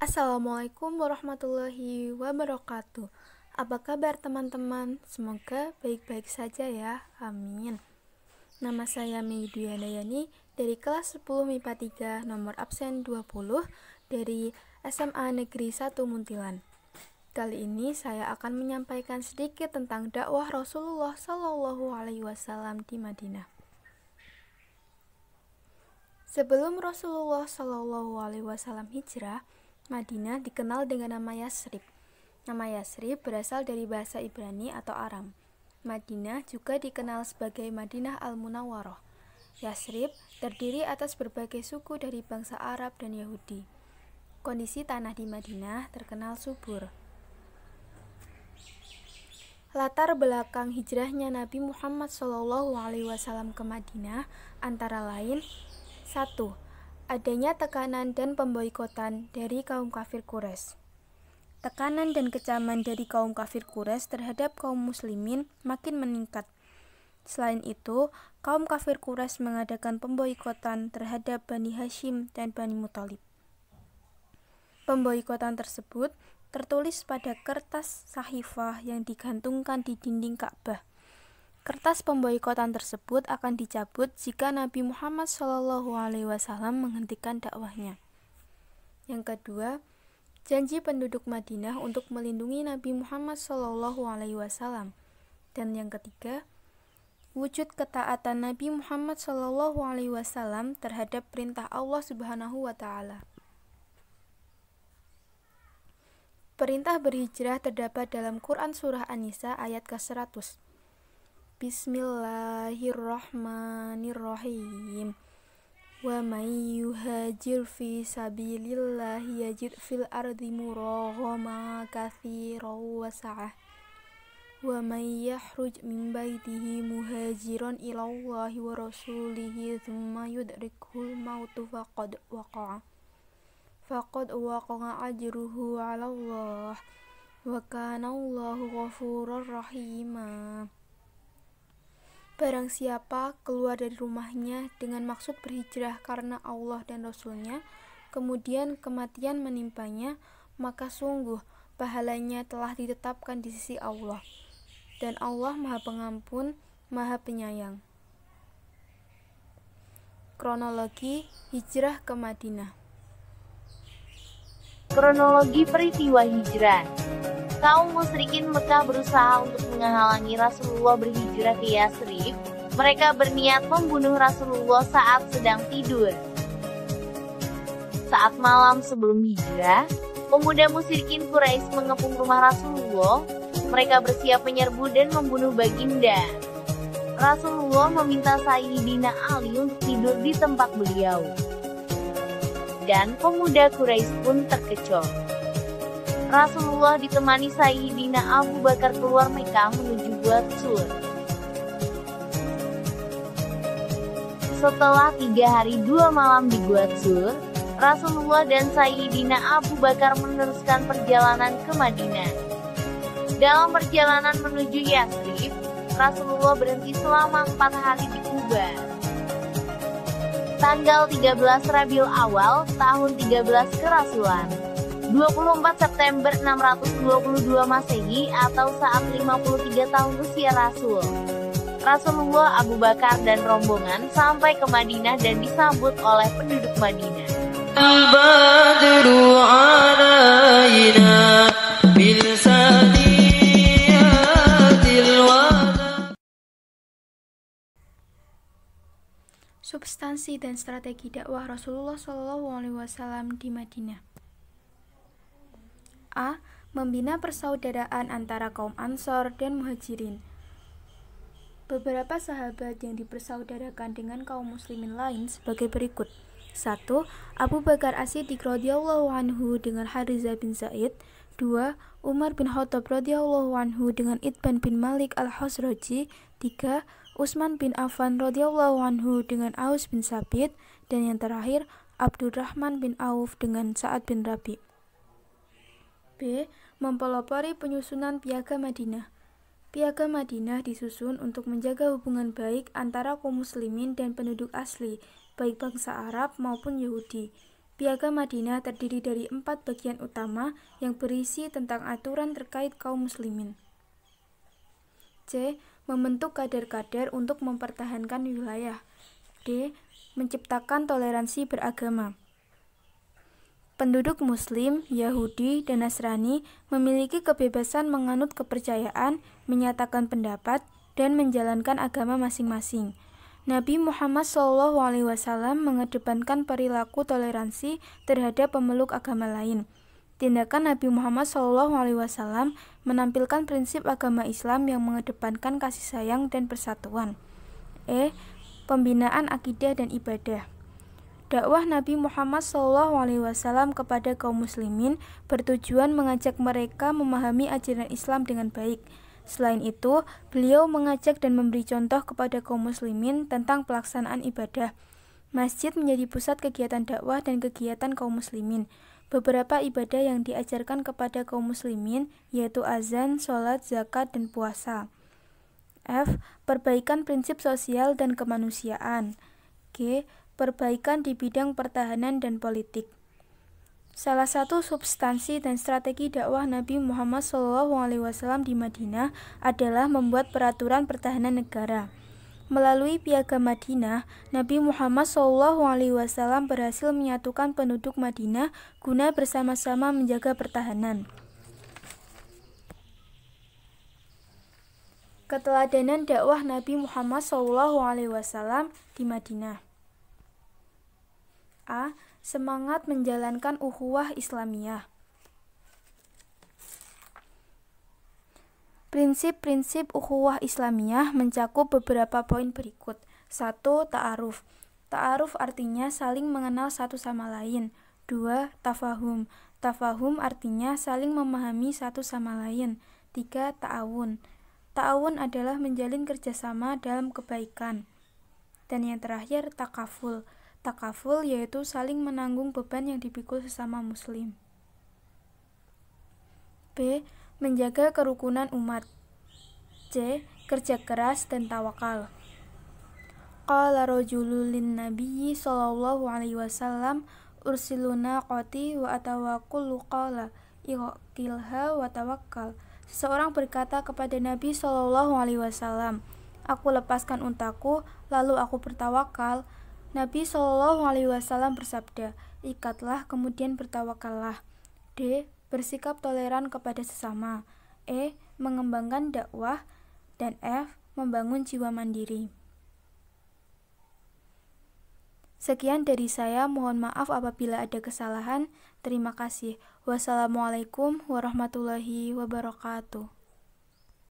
Assalamualaikum warahmatullahi wabarakatuh. Apa kabar teman-teman? Semoga baik-baik saja ya. Amin. Nama saya Mei Dwi Handayani dari kelas 10 MIPA 3 nomor absen 20 dari SMA Negeri 1 Muntilan. Kali ini saya akan menyampaikan sedikit tentang dakwah Rasulullah Shallallahu Alaihi Wasallam di Madinah. Sebelum Rasulullah Shallallahu Alaihi Wasallam hijrah, Madinah dikenal dengan nama Yasrib. Nama Yasrib berasal dari bahasa Ibrani atau Aram. Madinah juga dikenal sebagai Madinah Al-Munawwaroh. Yasrib terdiri atas berbagai suku dari bangsa Arab dan Yahudi. Kondisi tanah di Madinah terkenal subur. Latar belakang hijrahnya Nabi Muhammad SAW ke Madinah antara lain 1. Adanya tekanan dan pemboikotan dari kaum kafir Quraisy. Tekanan dan kecaman dari kaum kafir Quraisy terhadap kaum muslimin makin meningkat. Selain itu, kaum kafir Quraisy mengadakan pemboikotan terhadap Bani Hashim dan Bani Muthalib. Pemboikotan tersebut tertulis pada kertas sahifah yang digantungkan di dinding Ka'bah. Kertas pemboikotan tersebut akan dicabut jika Nabi Muhammad SAW menghentikan dakwahnya. Yang kedua, janji penduduk Madinah untuk melindungi Nabi Muhammad SAW. Dan yang ketiga, wujud ketaatan Nabi Muhammad SAW terhadap perintah Allah Subhanahu wa Ta'ala. Perintah berhijrah terdapat dalam Quran Surah An-Nisa ayat ke-100. Bismillahirrahmanirrahim. Wa may yuhajir fi sabilillahi yajid fil ardi muraghama katsiran wa sa'ah. Wa may yahruj min baitihi muhajiran ilallahi wa rasulihi thumma yudrikuhul mautu faqad waqa'a ajruhu 'ala Allah wa kana Allahu ghafurur rahima. Barang siapa keluar dari rumahnya dengan maksud berhijrah karena Allah dan Rasul-Nya, kemudian kematian menimpanya, maka sungguh pahalanya telah ditetapkan di sisi Allah. Dan Allah Maha Pengampun, Maha Penyayang. Kronologi hijrah ke Madinah. Kronologi peristiwa hijrah. Kaum musyrikin Mekah berusaha untuk menghalangi Rasulullah berhijrah ke Yasrib. Mereka berniat membunuh Rasulullah saat sedang tidur. Saat malam sebelum hijrah, pemuda musyrikin Quraisy mengepung rumah Rasulullah. Mereka bersiap menyerbu dan membunuh baginda. Rasulullah meminta Sayyidina Ali untuk tidur di tempat beliau. Dan pemuda Quraisy pun terkecoh. Rasulullah ditemani Sayyidina Abu Bakar keluar Mekah menuju Gua Tsur. Setelah 3 hari 2 malam di Gua Tsur, Rasulullah dan Sayyidina Abu Bakar meneruskan perjalanan ke Madinah. Dalam perjalanan menuju Yasrib, Rasulullah berhenti selama 4 hari di Kuba. Tanggal 13 Rabiul Awal, tahun 13 Kerasulan. 24 September 622 Masehi atau saat 53 tahun usia Rasul. Rasulullah, Abu Bakar dan rombongan sampai ke Madinah dan disambut oleh penduduk Madinah. Al-Badru alayna bil saniyatil wada. Substansi dan strategi dakwah Rasulullah SAW di Madinah. A. Membina persaudaraan antara kaum Ansor dan Muhajirin. Beberapa sahabat yang dipersaudarakan dengan kaum muslimin lain sebagai berikut. 1. Abu Bakar As-Siddiq radhiyallahu anhu dengan Harizah bin Zaid. 2. Umar bin Khattab radhiyallahu anhu dengan Itban bin Malik al-Khazraji. 3. Utsman bin Affan radhiyallahu anhu dengan Aus bin Sabit. Dan yang terakhir, Abdurrahman bin Auf dengan Sa'ad bin Rabi'. B. Mempelopori penyusunan Piagam Madinah. Piagam Madinah disusun untuk menjaga hubungan baik antara kaum muslimin dan penduduk asli, baik bangsa Arab maupun Yahudi. Piagam Madinah terdiri dari 4 bagian utama yang berisi tentang aturan terkait kaum muslimin. C. Membentuk kader-kader untuk mempertahankan wilayah. D. Menciptakan toleransi beragama. Penduduk Muslim, Yahudi, dan Nasrani memiliki kebebasan menganut kepercayaan, menyatakan pendapat, dan menjalankan agama masing-masing. Nabi Muhammad SAW mengedepankan perilaku toleransi terhadap pemeluk agama lain. Tindakan Nabi Muhammad SAW menampilkan prinsip agama Islam yang mengedepankan kasih sayang dan persatuan. E. Pembinaan akidah dan ibadah. Dakwah Nabi Muhammad SAW kepada kaum muslimin bertujuan mengajak mereka memahami ajaran Islam dengan baik. Selain itu, beliau mengajak dan memberi contoh kepada kaum muslimin tentang pelaksanaan ibadah. Masjid menjadi pusat kegiatan dakwah dan kegiatan kaum muslimin. Beberapa ibadah yang diajarkan kepada kaum muslimin yaitu azan, sholat, zakat, dan puasa. F. Perbaikan prinsip sosial dan kemanusiaan. G. Perbaikan di bidang pertahanan dan politik. Salah satu substansi dan strategi dakwah Nabi Muhammad SAW di Madinah adalah membuat peraturan pertahanan negara. Melalui Piagam Madinah, Nabi Muhammad SAW berhasil menyatukan penduduk Madinah guna bersama-sama menjaga pertahanan. Keteladanan dakwah Nabi Muhammad SAW di Madinah. A. Semangat menjalankan ukhuwah Islamiyah. Prinsip-prinsip ukhuwah Islamiyah mencakup beberapa poin berikut. 1. Ta'aruf. Ta'aruf artinya saling mengenal satu sama lain. 2. Tafahum. Tafahum artinya saling memahami satu sama lain. 3. Ta'awun. Ta'awun adalah menjalin kerjasama dalam kebaikan. Dan yang terakhir, takaful. Takaful yaitu saling menanggung beban yang dipikul sesama muslim. B. Menjaga kerukunan umat. C. Kerja keras dan tawakal. Qala rajulun lin nabiyyi sallallahu alaihi wasallam ursiluna qati wa atawakkulu qala iqilha wa tawakkal. Seseorang berkata kepada Nabi sallallahu alaihi wasallam, "Aku lepaskan untaku, lalu aku bertawakal." Nabi SAW bersabda, "Ikatlah, kemudian bertawakallah." D. Bersikap toleran kepada sesama. E. Mengembangkan dakwah. Dan F. Membangun jiwa mandiri. Sekian dari saya, mohon maaf apabila ada kesalahan. Terima kasih. Wassalamualaikum warahmatullahi wabarakatuh.